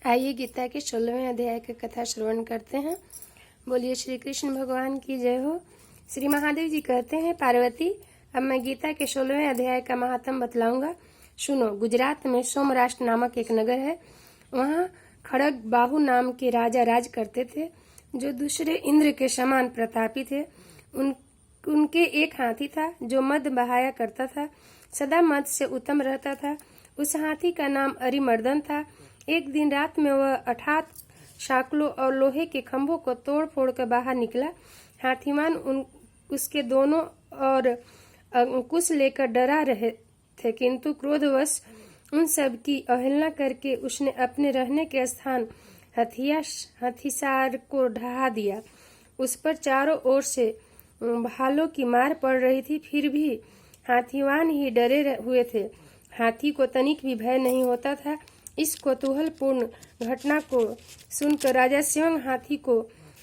आइए गीता के 16वें अध्याय की कथा श्रवण करते हैं। बोलिए श्री कृष्ण भगवान की जय हो। श्री महादेव जी कहते हैं, पार्वती अब मैं गीता के 16वें अध्याय का महात्म बतलाऊंगा। सुनो। गुजरात में सोमराष्ट्र नामक एक नगर है। वहाँ खड़ग बाहु नाम के राजा राज करते थे, जो दूसरे इंद्र के समान प्रतापी थे। उनके एक हाथी था जो मद बहाया करता था, सदा मद से उत्तम रहता था। उस हाथी का नाम अरिमर्दन था। एक दिन रात में वह 68 शाकलों और लोहे के खंभों को तोड़ फोड़ कर बाहर निकला। हाथीमान उसके दोनों और अंकुश लेकर डरा रहे थे, किंतु क्रोधवश उन सब की अवहेलना करके उसने अपने रहने के स्थान हथिसार को ढहा दिया। उस पर चारों ओर से भालों की मार पड़ रही थी, फिर भी हाथीवान ही डरे हुए थे। हाथी को तनिक भी भय नहीं होता था। इस कौतूहलपूर्ण घटना को सुनकर राजा स्वयं हाथी को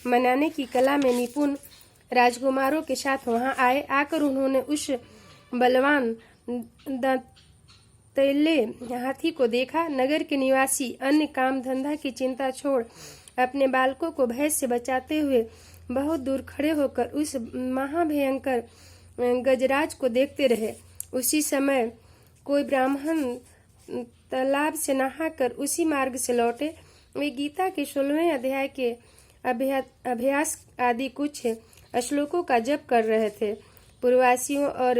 मनाने की कला में निपुण राजकुमारों के साथ वहां आए। आकर उन्होंने उस बलवान दंतैले हाथी को देखा। नगर के निवासी अन्य काम धंधा की चिंता छोड़ अपने बालकों को भय से बचाते हुए बहुत दूर खड़े होकर उस महाभयंकर गजराज को देखते रहे। उसी समय कोई ब्राह्मण तालाब से नहाकर उसी मार्ग से लौटे। वे गीता के 16वें अध्याय के अभ्यास आदि कुछ श्लोकों का जप कर रहे थे। पूर्ववासियों और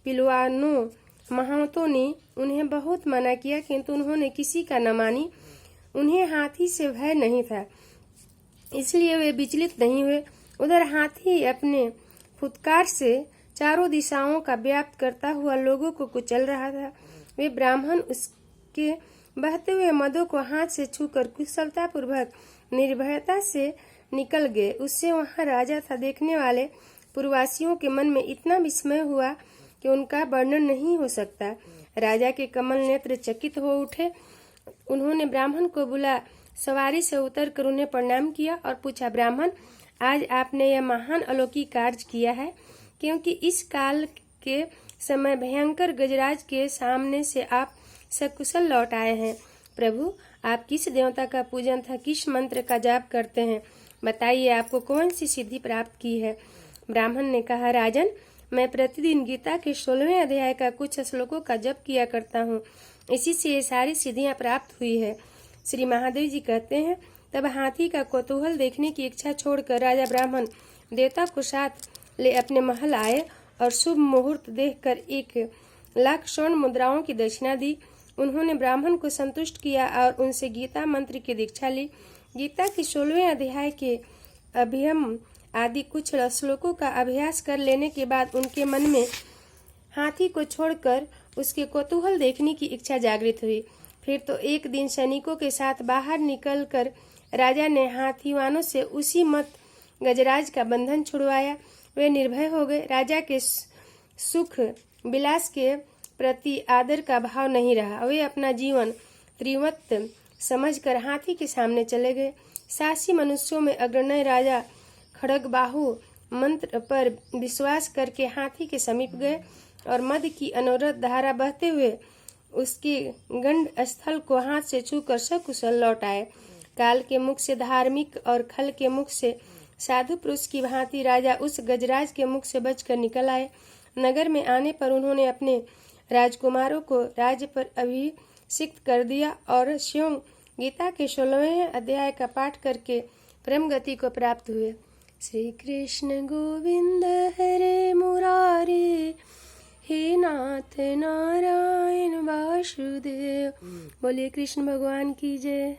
पिलवानों महावतों ने उन्हें बहुत मना किया, किंतु उन्होंने किसी का न मानी। उन्हें हाथी से भय नहीं था, इसलिए वे विचलित नहीं हुए। उधर हाथी अपने फुत्कार से चारों दिशाओं का व्याप्त करता हुआ लोगों को कुचल रहा था। वे ब्राह्मण उसके बहते हुए मदों को हाथ से छूकर कुशलता पूर्वक निर्भयता से निकल गए। उससे वहां राजा था। देखने वाले पूर्ववासियों के मन में इतना विस्मय हुआ कि उनका वर्णन नहीं हो सकता। राजा के कमल नेत्र चकित हो उठे। उन्होंने ब्राह्मण को बुला सवारी से उतरकर उन्हें प्रणाम किया और पूछा, ब्राह्मण, आज आपने यह महान अलौकिक कार्य किया है, क्योंकि इस काल के समय भयंकर गजराज के सामने से आप सकुशल लौट आए हैं। प्रभु, आप किस देवता का पूजन था, किस मंत्र का जाप करते हैं? बताइए, आपको कौन सी सिद्धि प्राप्त की है? ब्राह्मण ने कहा, राजन, मैं प्रतिदिन गीता के 16वें अध्याय का कुछ श्लोकों का जप किया करता हूँ, इसी से ये सारी सिद्धियां प्राप्त हुई है। श्री महादेव जी कहते हैं, तब हाथी का कौतूहल देखने की इच्छा छोड़कर राजा ब्राह्मण देवता को साथ ले अपने महल आए और शुभ मुहूर्त देखकर 1,00,000 स्वर्ण मुद्राओं की दक्षिणा दी। उन्होंने ब्राह्मण को संतुष्ट किया और उनसे गीता मंत्र की दीक्षा ली। गीता के 16वें अध्याय के अभियम आदि कुछ श्लोकों का अभ्यास कर लेने के बाद उनके मन में हाथी को छोड़कर उसके कौतूहल देखने की इच्छा जागृत हुई। फिर तो एक दिन सैनिकों के साथ बाहर निकलकर राजा ने हाथीवानों से उसी मत गजराज का बंधन छुड़वाया। वे निर्भय हो गए। राजा के सुख विलास के प्रति आदर का भाव नहीं रहा। वे अपना जीवन त्रिवत समझकर हाथी के सामने चले गए। साहसी मनुष्यों में अग्रणी राजा खड़गबाहु मंत्र पर विश्वास करके हाथी के समीप गए और मद की अनवरत धारा बहते हुए उसके गंड स्थल को हाथ से छूकर सकुशल लौट आए। काल के मुख से धार्मिक और खल के मुख से साधु पुरुष की भांति राजा उस गजराज के मुख से बचकर निकल आए। नगर में आने पर उन्होंने अपने राजकुमारों को राज्य पर अभिषिक्त कर दिया और स्वयं गीता के 16वें अध्याय का पाठ करके परम गति को प्राप्त हुए। श्री कृष्ण गोविंद हरे मुरारे, हे नाथ नारायण वासुदेव। बोलिए कृष्ण भगवान की जय।